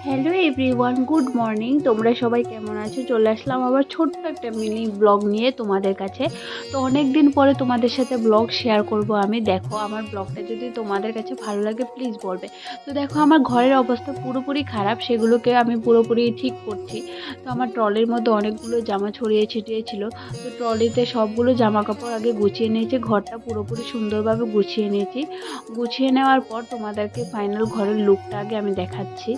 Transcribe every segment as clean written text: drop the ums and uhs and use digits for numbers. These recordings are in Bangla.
Hello everyone, good morning. তোমরা সবাই কেমন আছো? চলে আসলাম আবার ছোট্ট একটা মিনি ব্লগ নিয়ে তোমাদের কাছে। তো অনেক দিন পরে তোমাদের সাথে ব্লগ শেয়ার করব আমি। দেখো আমার ব্লগটা যদি তোমাদের কাছে ভালো লাগে প্লিজ বলবে। তো দেখো আমার ঘরের অবস্থা পুরোপুরি খারাপ, সেগুলোকে আমি পুরোপুরি ঠিক করছি। তো আমার ট্রলির মধ্যে অনেকগুলো জামা ছড়িয়ে ছিটিয়ে ছিল। তো ট্রলিতে সবগুলো জামা কাপড় আগে গুছিয়ে নিয়েছি, ঘরটা পুরোপুরি সুন্দরভাবে গুছিয়ে নিয়েছি। গুছিয়ে নেওয়ার পর তোমাদেরকে ফাইনাল ঘরের লুকটা আগে আমি দেখাচ্ছি।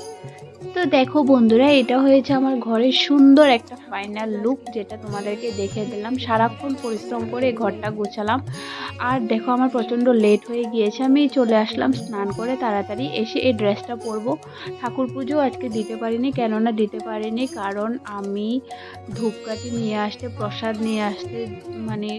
তো দেখো বন্ধুরা, এটা হয়েছে আমার ঘরের সুন্দর একটা ফাইনাল লুক, যেটা তোমাদেরকে দেখে দিলাম। সারাক্ষণ পরিশ্রম করে ঘরটা গোছালাম। আর দেখো আমার প্রচণ্ড লেট হয়ে গিয়েছে, আমি চলে আসলাম স্নান করে তাড়াতাড়ি। এসে এই ড্রেসটা পরবো। ঠাকুর পুজো আজকে দিতে পারিনি, কেননা দিতে পারিনি কারণ আমি ধূপকাঠি নিয়ে আসতে, প্রসাদ নিয়ে আসতে, মানে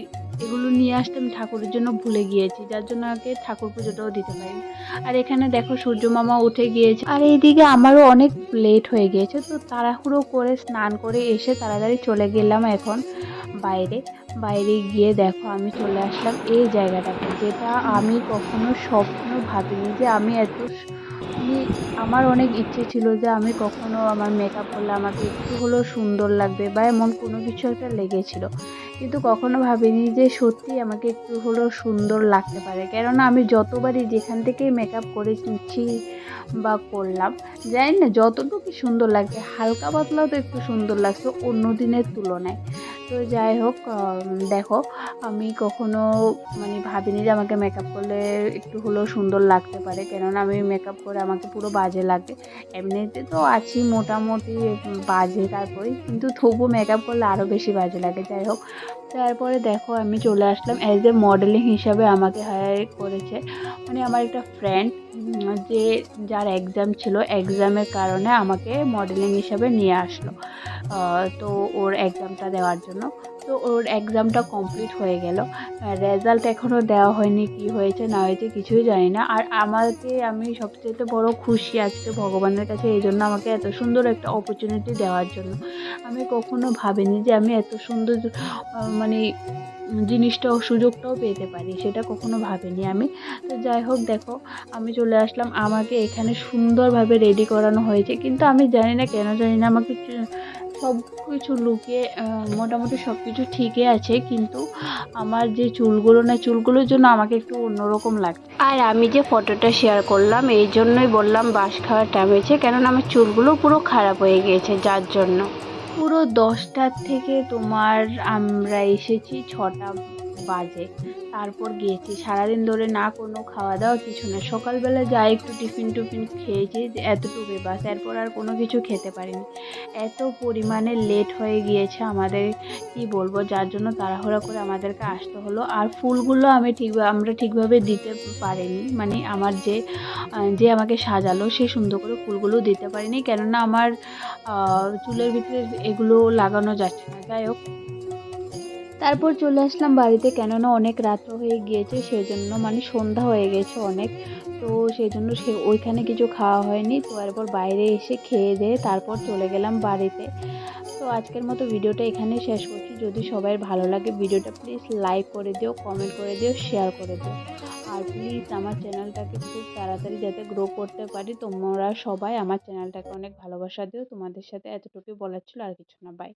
এগুলো নিয়ে আসতে আমি ঠাকুরের জন্য ভুলে গিয়েছি, যার জন্য আগে ঠাকুর পুজোটাও দিতে পারিনি। আর এখানে দেখো সূর্য মামা উঠে গিয়েছে, আর এইদিকে আমারও অনেক লেট হয়ে গিয়েছে। তো তাড়াহুড়ো করে স্নান করে এসে তাড়াতাড়ি চলে গেলাম এখন বাইরে। বাইরে গিয়ে দেখো আমি চলে আসলাম এই জায়গাটাতে, যেটা আমি কখনো স্বপ্ন ভাবিনি যে আমি এত মানে আমার অনেক ইচ্ছে ছিল যে আমি কখনো আমার মেকআপ করলে আমাকে একটু হলেও সুন্দর লাগবে বা এমন কোনো কিছু একটা লেগেছিল, কিন্তু কখনো ভাবিনি যে সত্যি আমাকে একটু হলেও সুন্দর লাগতে পারে। কেননা আমি যতবারই যেখান থেকেই মেকআপ করেছি বা করলাম, জানি না যতটুকু সুন্দর লাগছে, হালকা পাতলাও তো একটু সুন্দর লাগছে অন্য দিনের তুলনায়। তো যাই হোক, দেখো আমি কখনো ভাবিনি যে আমাকে মেকআপ করলে একটু হলেও সুন্দর লাগতে পারে, কেননা আমি মেকআপ করে আমাকে পুরো বাজে লাগে। এমনিতে তো আছি মোটামুটি বাজে, তারপরে কিন্তু তবুও মেকআপ করলে আরও বেশি বাজে লাগে। যাই হোক, তারপরে দেখো আমি চলে আসলাম অ্যাজ এ মডেলিং হিসাবে। আমাকে হায়ার করেছে আমার একটা ফ্রেন্ড, যে যার এক্সাম ছিল, এক্সামের কারণে আমাকে মডেলিং হিসাবে নিয়ে আসলো। তো ওর এক্সামটা দেওয়ার জন্য। তো ওর এক্সামটা কমপ্লিট হয়ে গেল। রেজাল্ট এখনও দেওয়া হয়নি, কি হয়েছে না হয়েছে কিছুই জানি না। আর আমি সবচেয়ে বড় খুশি আজকে ভগবানের কাছে, এই জন্য আমাকে এত সুন্দর একটা অপরচুনিটি দেওয়ার জন্য। আমি কখনো ভাবিনি যে আমি এত সুন্দর মানে জিনিসটাও, সুযোগটাও পেতে পারি, সেটা কখনো ভাবিনি আমি। তো যাই হোক, দেখো আমি চলে আসলাম। আমাকে এখানে সুন্দরভাবে রেডি করানো হয়েছে, কিন্তু আমি জানি না কেন, জানি না আমাকে সব কিছু লুকে মোটামুটি সব কিছু ঠিকই আছে, কিন্তু আমার যে চুলগুলোর জন্য আমাকে একটু অন্যরকম লাগছে। আর আমি যে ফটোটা শেয়ার করলাম এই জন্যই বললাম বাঁশ খাওয়ার টাইম হয়েছে, কেননা আমার চুলগুলো পুরো খারাপ হয়ে গিয়েছে, যার জন্য। পুরো 10টার থেকে আমরা এসেছি 6টা বাজে, তারপর গিয়েছি। সারাদিন ধরে না কোনো খাওয়া দাওয়া, কিছু না। সকালবেলা যা একটু টিফিন খেয়েছি, এতটুকুই বাস, এরপর আর কোনো কিছু খেতে পারিনি। এত পরিমাণে লেট হয়ে গিয়েছে আমাদের, কি বলবো, যার জন্য তাড়াহুড়া করে আমাদেরকে আসতে হলো। আর ফুলগুলো আমরা ঠিকভাবে দিতে পারিনি, আমার যে আমাকে সাজালো সে সুন্দর করে ফুলগুলো দিতে পারিনি, কেননা আমার চুলের ভিতরে এগুলো লাগানো যাচ্ছে না। যাই হোক, তারপর চলে আসলাম বাড়িতে, কেননা অনেক রাত্র হয়ে গিয়েছে, সেজন্য সন্ধ্যা হয়ে গেছে অনেক। তো সেই জন্য ওইখানে কিছু খাওয়া হয়নি। তো এরপর বাইরে এসে খেয়ে দিয়ে তারপর চলে গেলাম বাড়িতে। তো আজকের মতো ভিডিওটা এখানে শেষ করছি। যদি সবাই ভালো লাগে ভিডিওটা প্লিজ লাইক করে দিও, কমেন্ট করে দিও, শেয়ার করে দিও। আর প্লিজ আমার চ্যানেলটাকে খুব তাড়াতাড়ি যাতে গ্রো করতে পারি, তোমরা সবাই আমার চ্যানেলটাকে অনেক ভালোবাসা দিও। তোমাদের সাথে এতটুকুই বলার ছিল, আর কিছু না। বাই।